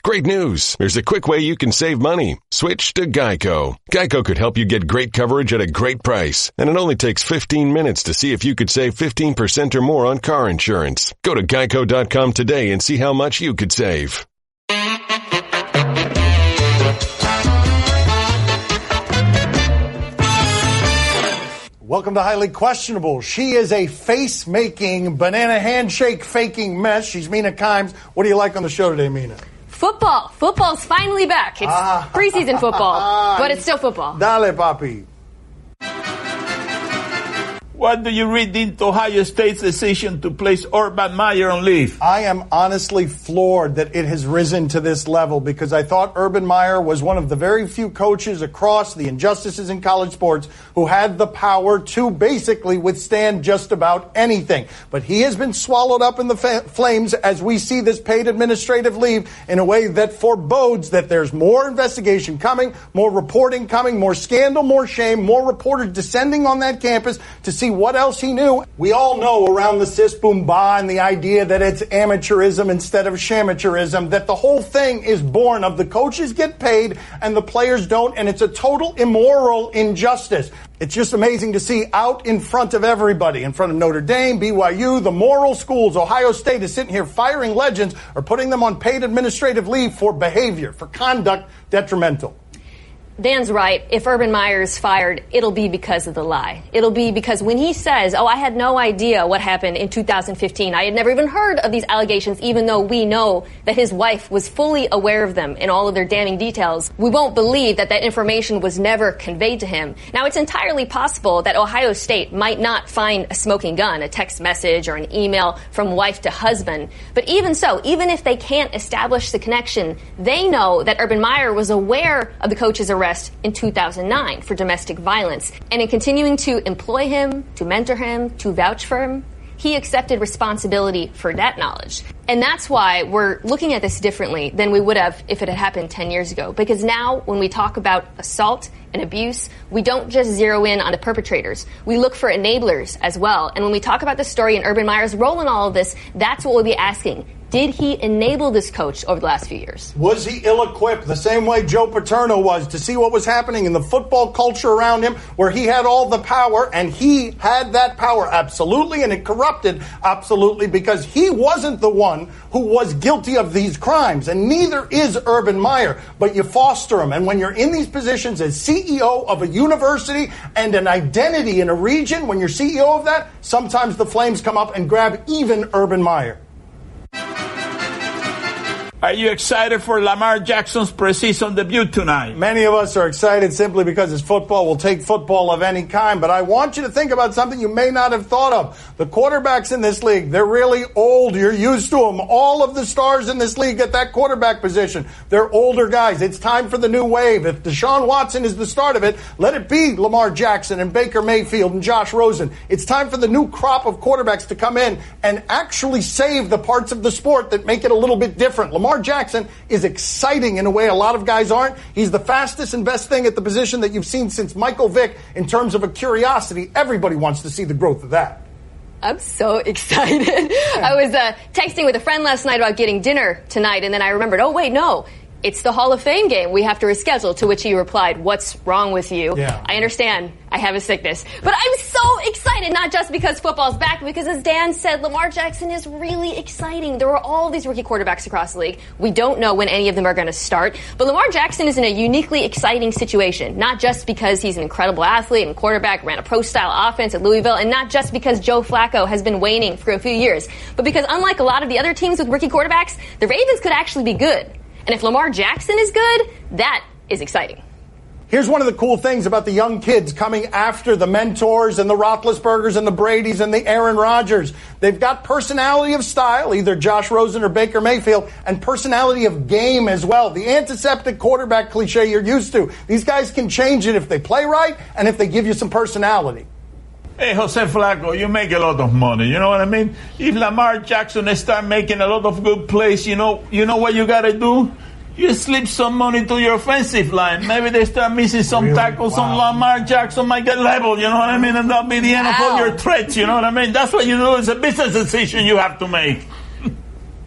Great news! There's a quick way you can save money. Switch to Geico. Geico could help you get great coverage at a great price, and it only takes 15 minutes to see if you could save 15% or more on car insurance. Go to geico.com today and see how much you could save. Welcome to Highly Questionable. She is a face-making, banana handshake-faking mess. She's Mina Kimes. What do you like on the show today, Mina? Football. Football's finally back. It's preseason football, but it's still football. Dale, papi. What do you read into Ohio State's decision to place Urban Meyer on leave? I am honestly floored that it has risen to this level because I thought Urban Meyer was one of the very few coaches across the injustices in college sports who had the power to basically withstand just about anything. But he has been swallowed up in the flames as we see this paid administrative leave in a way that forebodes that there's more investigation coming, more reporting coming, more scandal, more shame, more reporters descending on that campus to see what else he knew. We all know around the sis boom ba and the idea that it's amateurism instead of shamateurism, that the whole thing is born of the coaches get paid and the players don't, and it's a total immoral injustice. It's just amazing to see out in front of everybody, in front of Notre Dame, BYU, the moral schools. Ohio State is sitting here firing legends or putting them on paid administrative leave for behavior, for conduct detrimental. Dan's right. If Urban Meyer is fired, it'll be because of the lie. It'll be because when he says, I had no idea what happened in 2015. I had never even heard of these allegations, even though we know that his wife was fully aware of them in all of their damning details. We won't believe that that information was never conveyed to him. Now, it's entirely possible that Ohio State might not find a smoking gun, a text message or an email from wife to husband. But even so, even if they can't establish the connection, they know that Urban Meyer was aware of the coach's arrest in 2009 for domestic violence. And in continuing to employ him, to mentor him, to vouch for him, he accepted responsibility for that knowledge. And that's why we're looking at this differently than we would have if it had happened 10 years ago. Because now when we talk about assault and abuse, we don't just zero in on the perpetrators. We look for enablers as well. And when we talk about the story and Urban Meyer's role in all of this, that's what we'll be asking. Did he enable this coach over the last few years? Was he ill-equipped the same way Joe Paterno was to see what was happening in the football culture around him where he had all the power, and he had that power absolutely, and it corrupted absolutely because he wasn't the one who was guilty of these crimes, and neither is Urban Meyer, but you foster them. And when you're in these positions as CEO of a university and an identity in a region, when you're CEO of that, sometimes the flames come up and grab even Urban Meyer. Are you excited for Lamar Jackson's preseason debut tonight? Many of us are excited simply because it's football. We'll take football of any kind. But I want you to think about something you may not have thought of. The quarterbacks in this league, they're really old. You're used to them. All of the stars in this league at that quarterback position, they're older guys. It's time for the new wave. If Deshaun Watson is the start of it, let it be Lamar Jackson and Baker Mayfield and Josh Rosen. It's time for the new crop of quarterbacks to come in and actually save the parts of the sport that make it a little bit different. Lamar Jackson is exciting in a way a lot of guys aren't. He's the fastest and best thing at the position that you've seen since Michael Vick in terms of a curiosity. Everybody wants to see the growth of that. I'm so excited. I was texting with a friend last night about getting dinner tonight, and then I remembered, oh, wait, no. It's the Hall of Fame game. We have to reschedule, to which he replied, what's wrong with you? Yeah. I understand. I have a sickness. But I'm so excited, not just because football's back, because as Dan said, Lamar Jackson is really exciting. There are all these rookie quarterbacks across the league. We don't know when any of them are going to start. But Lamar Jackson is in a uniquely exciting situation, not just because he's an incredible athlete and quarterback, ran a pro-style offense at Louisville, and not just because Joe Flacco has been waning for a few years, but because unlike a lot of the other teams with rookie quarterbacks, the Ravens could actually be good. And if Lamar Jackson is good, that is exciting. Here's one of the cool things about the young kids coming after the mentors and the Roethlisbergers and the Bradys and the Aaron Rodgers. They've got personality of style, either Josh Rosen or Baker Mayfield, and personality of game as well. The antiseptic quarterback cliche you're used to. These guys can change it if they play right and if they give you some personality. Hey, Jose Flacco, you make a lot of money. You know what I mean? If Lamar Jackson start making a lot of good plays, you know what you got to do? You slip some money to your offensive line. Maybe they start missing some tackles. Some Lamar Jackson might get leveled, you know what I mean? And that'll be the end of all your threats, you know what I mean? That's what you do. It's a business decision you have to make.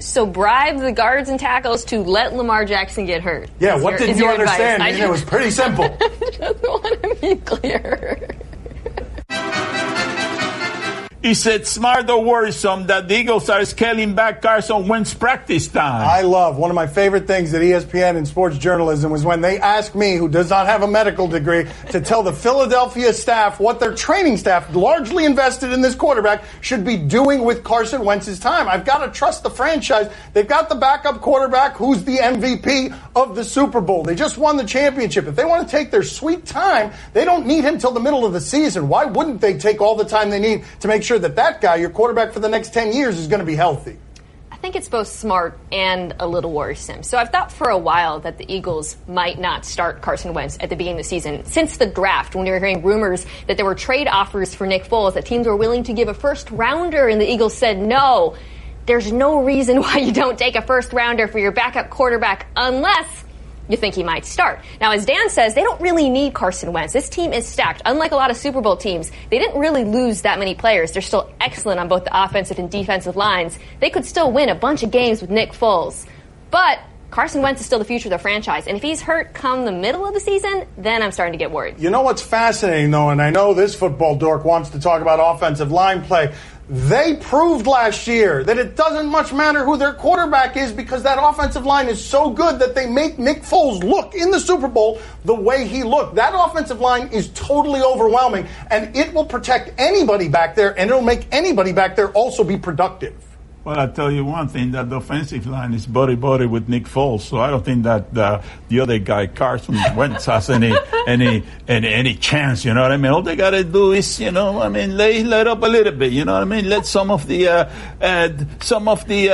So bribe the guards and tackles to let Lamar Jackson get hurt. Yeah, what didn't you understand? I mean, it was pretty simple. I just want to be clear. He said, smart or worrisome that the Eagles are scaling back Carson Wentz practice time. I love one of my favorite things at ESPN in sports journalism was when they asked me, who does not have a medical degree, to tell the Philadelphia staff what their training staff, largely invested in this quarterback, should be doing with Carson Wentz's time. I've got to trust the franchise. They've got the backup quarterback who's the MVP of the Super Bowl. They just won the championship. If they want to take their sweet time, they don't need him till the middle of the season. Why wouldn't they take all the time they need to make sure that guy, your quarterback for the next 10 years, is going to be healthy? I think it's both smart and a little worrisome. So I've thought for a while that the Eagles might not start Carson Wentz at the beginning of the season. Since the draft, when we were hearing rumors that there were trade offers for Nick Foles, that teams were willing to give a first rounder, and the Eagles said no. There's no reason why you don't take a first rounder for your backup quarterback unless you think he might start. Now, as Dan says, they don't really need Carson Wentz. This team is stacked. Unlike a lot of Super Bowl teams, they didn't really lose that many players. They're still excellent on both the offensive and defensive lines. They could still win a bunch of games with Nick Foles. But Carson Wentz is still the future of the franchise. And if he's hurt come the middle of the season, then I'm starting to get worried. You know what's fascinating, though, and I know this football dork wants to talk about offensive line play. They proved last year that it doesn't much matter who their quarterback is because that offensive line is so good that they make Nick Foles look in the Super Bowl the way he looked. That offensive line is totally overwhelming, and it will protect anybody back there, and it'll make anybody back there also be productive. Well, I'll tell you one thing, that the offensive line is buddy-buddy with Nick Foles, so I don't think that the other guy, Carson Wentz, has any chance, you know what I mean? All they got to do is, let up a little bit, you know what I mean? Let some of the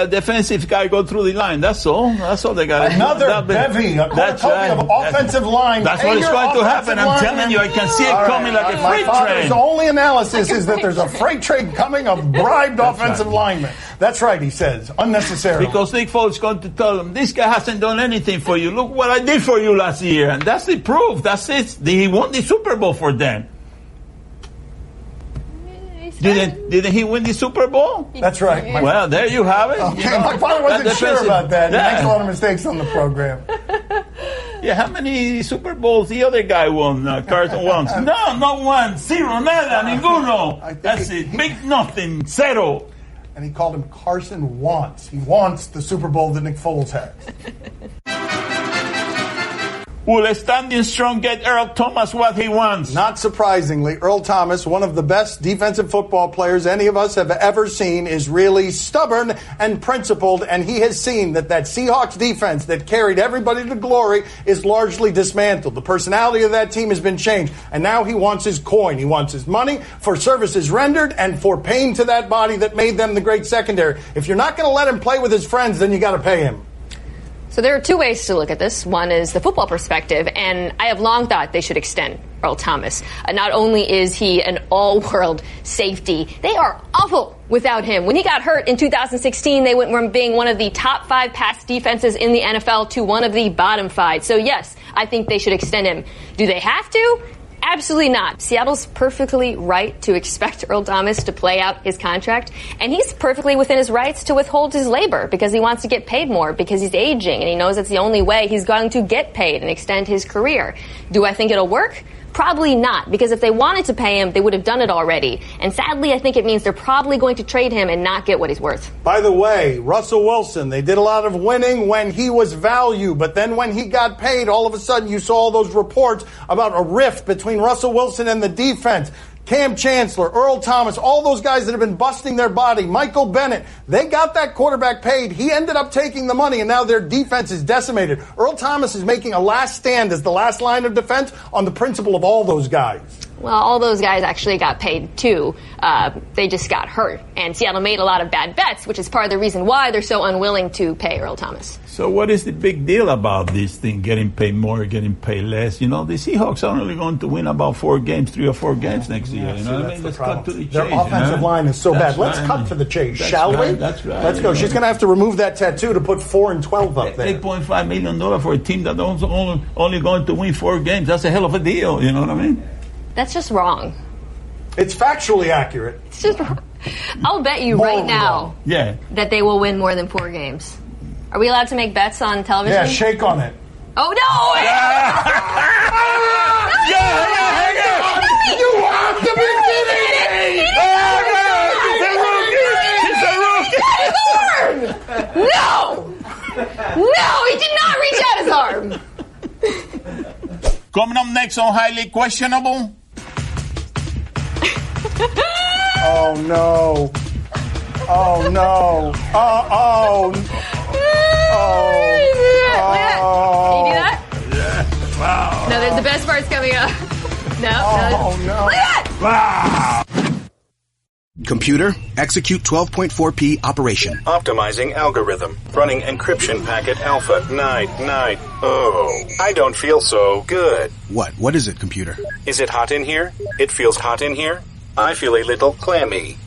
defensive guy go through the line, that's all. That's all they got to do. Another bevy, a cornucopia of offensive line. That's what is going to happen. I'm telling you, I can see it coming like a freight train. The only analysis is that there's a freight train coming of bribed offensive linemen. That's right, he says, unnecessarily. Because Nick Foles is going to tell them, this guy hasn't done anything for you. Look what I did for you last year. And that's the proof. That's it. He won the Super Bowl for them. Didn't he win the Super Bowl? That's right. Well, there you have it. Okay, my father wasn't sure about that. Yeah. He makes a lot of mistakes on the program. Yeah, how many Super Bowls the other guy won, Carson Wentz? No, not one. Zero, nada, ninguno. That's it. Big nothing. Zero. And he called him Carson Wentz. He wants the Super Bowl that Nick Foles has. Will standing strong get Earl Thomas what he wants? Not surprisingly, Earl Thomas, one of the best defensive football players any of us have ever seen, is really stubborn and principled, and he has seen that Seahawks defense that carried everybody to glory is largely dismantled. The personality of that team has been changed, and now he wants his coin. He wants his money for services rendered and for pain to that body that made them the great secondary. If you're not going to let him play with his friends, then you got to pay him. So there are two ways to look at this. One is the football perspective, and I have long thought they should extend Earl Thomas. Not only is he an all-world safety, they are awful without him. When he got hurt in 2016, they went from being one of the top 5 pass defenses in the NFL to one of the bottom 5. So yes, I think they should extend him. Do they have to? Absolutely not. Seattle's perfectly right to expect Earl Thomas to play out his contract, and he's perfectly within his rights to withhold his labor because he wants to get paid more because he's aging, and he knows that's the only way he's going to get paid and extend his career. Do I think it'll work? Probably not, because if they wanted to pay him, they would have done it already. And sadly, I think it means they're probably going to trade him and not get what he's worth. By the way, Russell Wilson, they did a lot of winning when he was value, but then when he got paid, all of a sudden you saw all those reports about a rift between Russell Wilson and the defense. Cam Chancellor, Earl Thomas, all those guys that have been busting their body, Michael Bennett, they got that quarterback paid. He ended up taking the money, and now their defense is decimated. Earl Thomas is making a last stand as the last line of defense on the principle of all those guys. Well, all those guys actually got paid, too. They just got hurt. And Seattle made a lot of bad bets, which is part of the reason why they're so unwilling to pay Earl Thomas. So what is the big deal about this thing, getting paid more, getting paid less? You know, the Seahawks are only going to win about 3 or 4 games next year. You know what I mean? Let's cut to the chase. Their offensive line is so bad. Let's cut to the chase, shall we? That's right. Let's go. She's going to have to remove that tattoo to put 4-12 up there. $8.5 million for a team that only going to win 4 games. That's a hell of a deal. You know what I mean? That's just wrong. It's factually accurate. It's just I'll bet you right now that they will win more than 4 games. Are we allowed to make bets on television? Yeah, shake on it. Oh, no! You have to be kidding me! He's a rookie! No! No, he did not reach out his arm. Coming up next on Highly Questionable. Oh, no. Oh, no. Oh. Can you do that? Yeah. Wow. No, the best part's coming up. No. Oh, no. Look at that! Wow. Computer, execute 12.4p operation. Optimizing algorithm. Running encryption packet alpha. Night. Oh, I don't feel so good. What is it, computer? Is it hot in here? It feels hot in here. I feel a little clammy.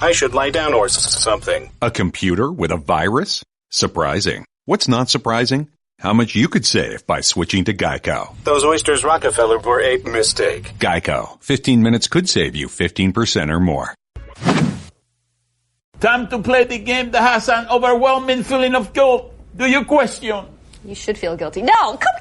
I should lie down or something. A computer with a virus? Surprising. What's not surprising? How much you could save by switching to Geico. Those oysters Rockefeller were a mistake. Geico. 15 minutes could save you 15% or more. Time to play the game that has an overwhelming feeling of guilt. Do you question? You should feel guilty. No, come.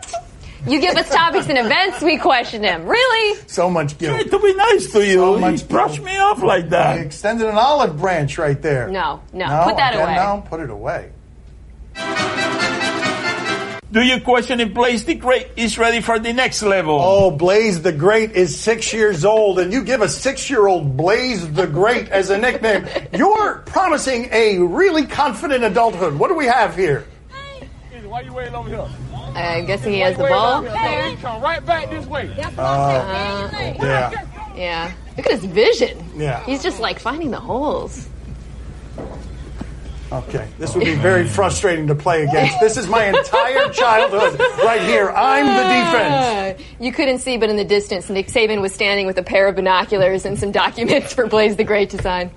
You give us topics and events, we question them. Really? So much guilt. Try to be nice to you. So much You brush me off like I that. extended an olive branch right there. No. Put that away. No, put it away. Do you question if Blaze the Great is ready for the next level? Oh, Blaze the Great is 6 years old, and you give a 6-year-old Blaze the Great as a nickname. You're promising a really confident adulthood. What do we have here? Why you waiting over here? I'm guessing he has the ball. Come right back this way. Yeah. Look at his vision. Yeah. He's just like finding the holes. Okay, this would be very frustrating to play against. This is my entire childhood right here. I'm the defense. You couldn't see, but in the distance, Nick Saban was standing with a pair of binoculars and some documents for Blaze the Great to sign.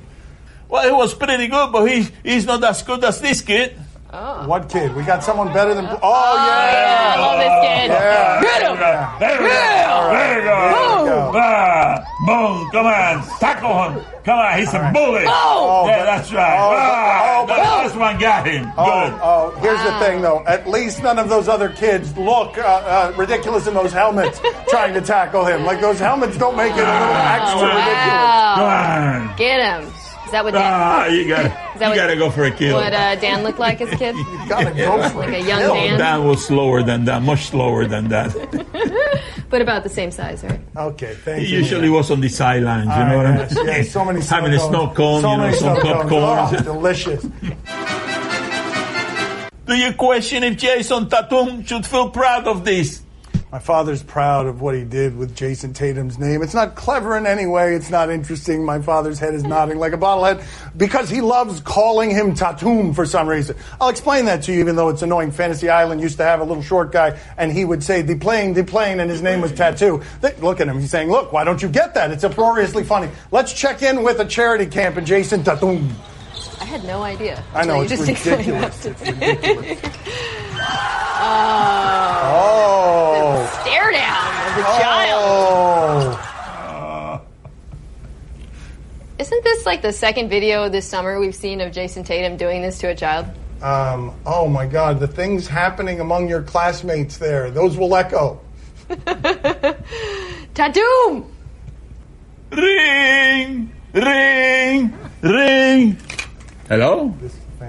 Well, it was pretty good, but he's not as good as this kid. Oh. What kid? We got someone better than... Oh, yeah! I love this kid. Yeah. Get him! Yeah. There we go. Boom. Come on. Tackle him. Come on. He's a bully. Yeah, that's right. The first one got him. Good. Here's the thing, though. At least none of those other kids look ridiculous in those helmets trying to tackle him. Like, those helmets don't make it a little extra ridiculous. Come on. Get him. Is that what Dan... You gotta go for a kill. What Dan looked like as a kid? You gotta go for like it. a young Dan? Dan was slower than that, much slower than that. But about the same size, right? Okay, thank you. He usually was on the sidelines, you know what I mean? Yes, so many having a snow cone, some popcorn. Oh, delicious. Do you question if Jason Tatum should feel proud of this? My father's proud of what he did with Jason Tatum's name. It's not clever in any way. It's not interesting. My father's head is nodding like a bobblehead because he loves calling him Tatum for some reason. I'll explain that to you, even though it's annoying. Fantasy Island used to have a little short guy, and he would say, the plane, and his name was Tattoo. Look at him. He's saying, look, why don't you get that? It's uproariously funny. Let's check in with a charity camp and Jason Tatum. I had no idea. I know, it's ridiculous. It's ridiculous. Stare down of the child. Isn't this like the second video this summer we've seen of Jason Tatum doing this to a child? Oh my God, the things happening among your classmates there, those will echo. Tatum! Ring! Hello?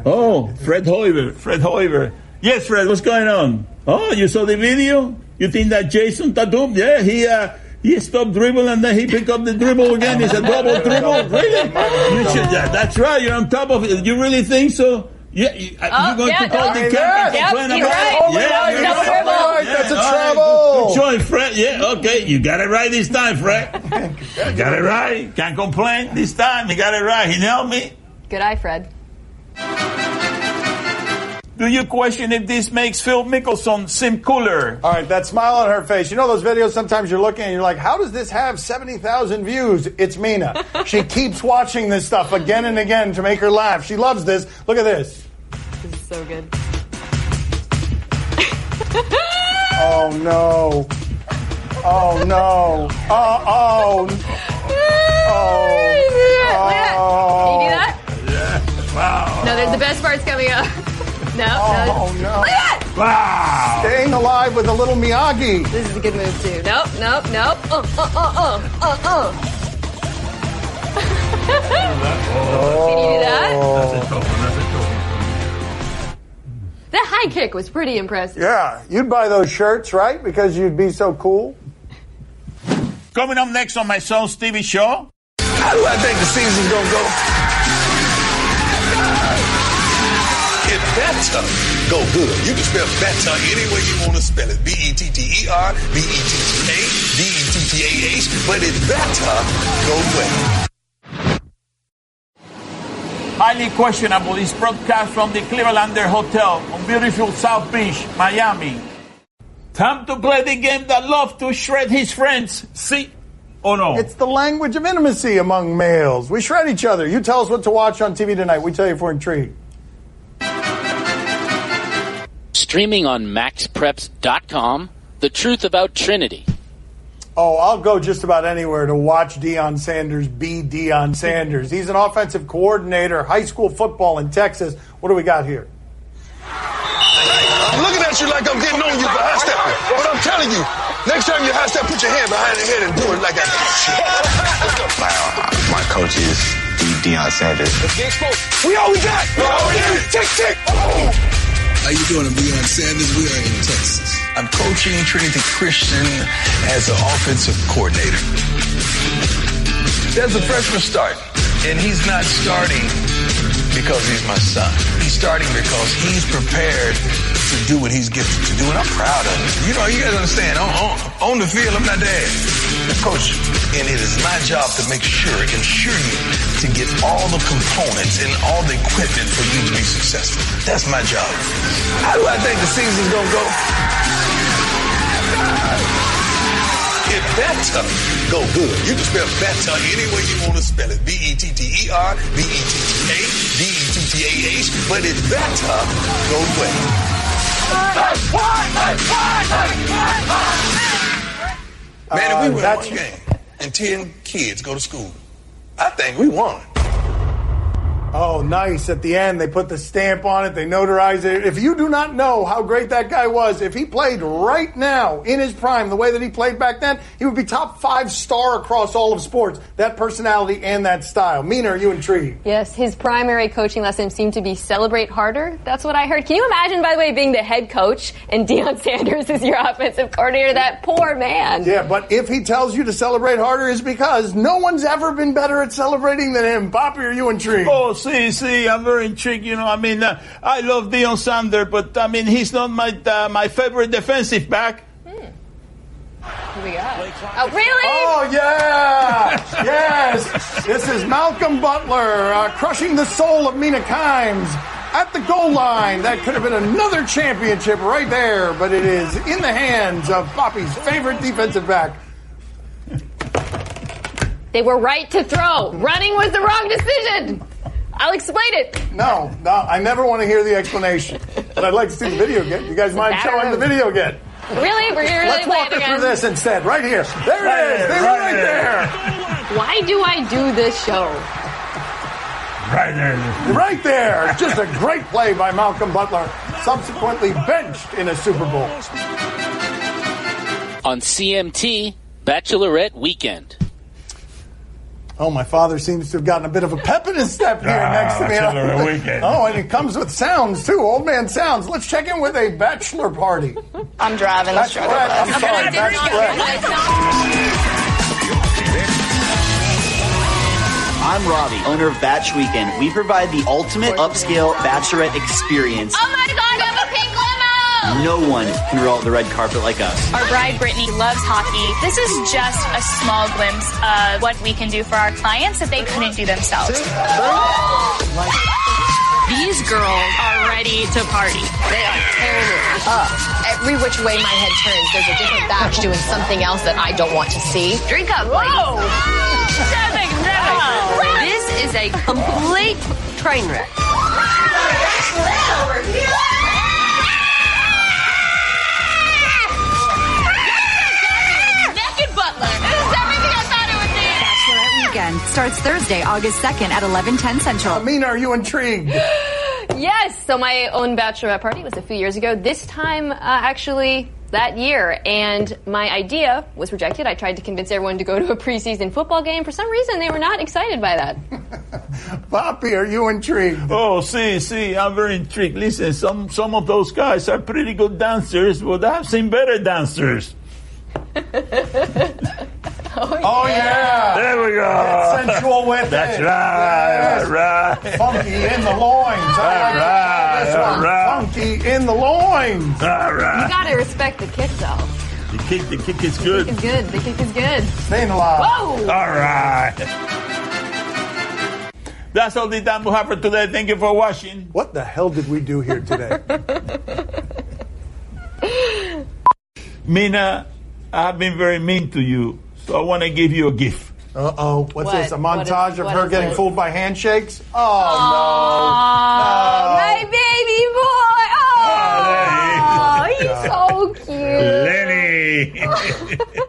Oh, Fred Hoiver. Yes, Fred, what's going on? Oh, you saw the video? You think that Jason Tatum? Yeah, he stopped dribbling and then he picked up the dribble again. It's a double dribble. Really? That's right. You're on top of it. You really think so? Yeah. You're going to call the camp and complain about it? That's a travel. Good choice, Fred. Yeah, okay. You got it right this time, Fred. You got it right. Can't complain this time. You got it right. He nailed me. Good eye, Fred. Do you question if this makes Phil Mickelson seem cooler? All right, that smile on her face. You know those videos sometimes you're looking and you're like, how does this have 70,000 views? It's Mina. She keeps watching this stuff again and again to make her laugh. She loves this. Look at this. This is so good. Oh, no. Oh, no. Can best part's coming up. No. No. Look at that! Wow. Staying alive with a little Miyagi. This is a good move, too. Nope. Can you do that? That's a tough one. That high kick was pretty impressive. Yeah, you'd buy those shirts, right? Because you'd be so cool. Coming up next on my son's TV show. How do I think the season's gonna go? It better go good. You can spell better any way you want to spell it. B-E-T-T-E-R, B-E-T-T-A, B-E-T-T-A-H, but it better go well. Highly questionable is broadcast from the Clevelander Hotel on beautiful South Beach, Miami. Time to play the game that loves to shred his friends. See or no? It's the language of intimacy among males. We shred each other. You tell us what to watch on TV tonight. We tell you if we're intrigued. Streaming on maxpreps.com, The Truth About Trinity. Oh, I'll go just about anywhere to watch Deion Sanders be Deion Sanders. He's an offensive coordinator, high school football in Texas. What do we got here? I'm looking at you like I'm getting on you for high stepping, but I'm telling you, next time you high step, put your hand behind the head and do it like that. My coach is Deion Sanders. We all we got. Tick, tick. How you doing? I'm Deion Sanders. We are in Texas. I'm coaching Trinity Christian as an offensive coordinator. There's a freshman start, and he's not starting because he's my son. He's starting because he's prepared to do what he's gifted to do, and I'm proud of him. You know, you guys understand, on the field, I'm not there. Coach, and it is my job to ensure you to get all the components and all the equipment for you to be successful. That's my job. How do I think the season's gonna go? It better go good. You can spell better any way you want to spell it. B-E-T-T-E-R, B-E-T-T-A, B-E-T-T-A-H, but it better go well. Man, if we win one game and 10 kids go to school, I think we won. Oh, nice. At the end, they put the stamp on it. They notarize it. If you do not know how great that guy was, if he played right now in his prime, the way that he played back then, he would be top 5 star across all of sports. That personality and that style. Mina, are you intrigued? Yes, his primary coaching lesson seemed to be celebrate harder. That's what I heard. Can you imagine, by the way, being the head coach and Deion Sanders is your offensive coordinator? That poor man. Yeah, but if he tells you to celebrate harder, it's because no one's ever been better at celebrating than him. Papi, are you intrigued? Oh, see, I'm very intrigued. You know, I mean, I love Deion Sanders, but I mean, he's not my favorite defensive back. Who we got? Oh, really? Oh, yeah! Yes! This is Malcolm Butler crushing the soul of Mina Kimes at the goal line. That could have been another championship right there, but it is in the hands of Papi's favorite defensive back. They were right to throw. Running was the wrong decision. I'll explain it. No, I never want to hear the explanation. But I'd like to see the video again. You guys mind showing the video again? Really? We're really Let's walk her through this instead. Right here. There it is. Right there. Why do I do this show? Right there. Right there. Just a great play by Malcolm Butler, subsequently benched in a Super Bowl. On CMT, Bachelorette Weekend. Oh, my father seems to have gotten a bit of a pep in his step here next to me. Weekend. Oh, and it comes with sounds, too. Old man sounds. Let's check in with a bachelor party. I'm driving. I'm sorry, bachelorette. I'm Robbie, owner of Batch Weekend. We provide the ultimate upscale bachelorette experience. Oh my God, I have a pink limo! No one can roll the red carpet like us. Our bride, Brittany, loves hockey. This is just a small glimpse of what we can do for our clients that they couldn't do themselves. These girls are ready to party. They are tearing up. Every which way my head turns, there's a different batch doing something else that I don't want to see. Drink up, Whoa! This is a complete train wreck. Naked Butler. This is everything I thought it would be. Bachelorette Weekend starts Thursday, August 2nd at 11:10 Central. Mina, are you intrigued? Yes, so my own bachelorette party was a few years ago. This time, actually, that year. And my idea was rejected. I tried to convince everyone to go to a preseason football game. For some reason, they were not excited by that. Papi, are you intrigued? Oh, see, I'm very intrigued. Listen, some of those guys are pretty good dancers, but I've seen better dancers. Oh, yeah. There we go. Get sensual with That's it. right. Yes. Right. Funky in the loins. All right. Funky in the loins. All right. You gotta respect the kick, though. The kick is good. The kick is good. Staying alive. Whoa! All right. That's all the time we have for today. Thank you for watching. What the hell did we do here today? Mina, I've been very mean to you, so I want to give you a gift. Uh-oh. What's this? A montage of what her is getting it? fooled by handshakes? Oh, My baby boy! Oh, he's so cute. Lenny!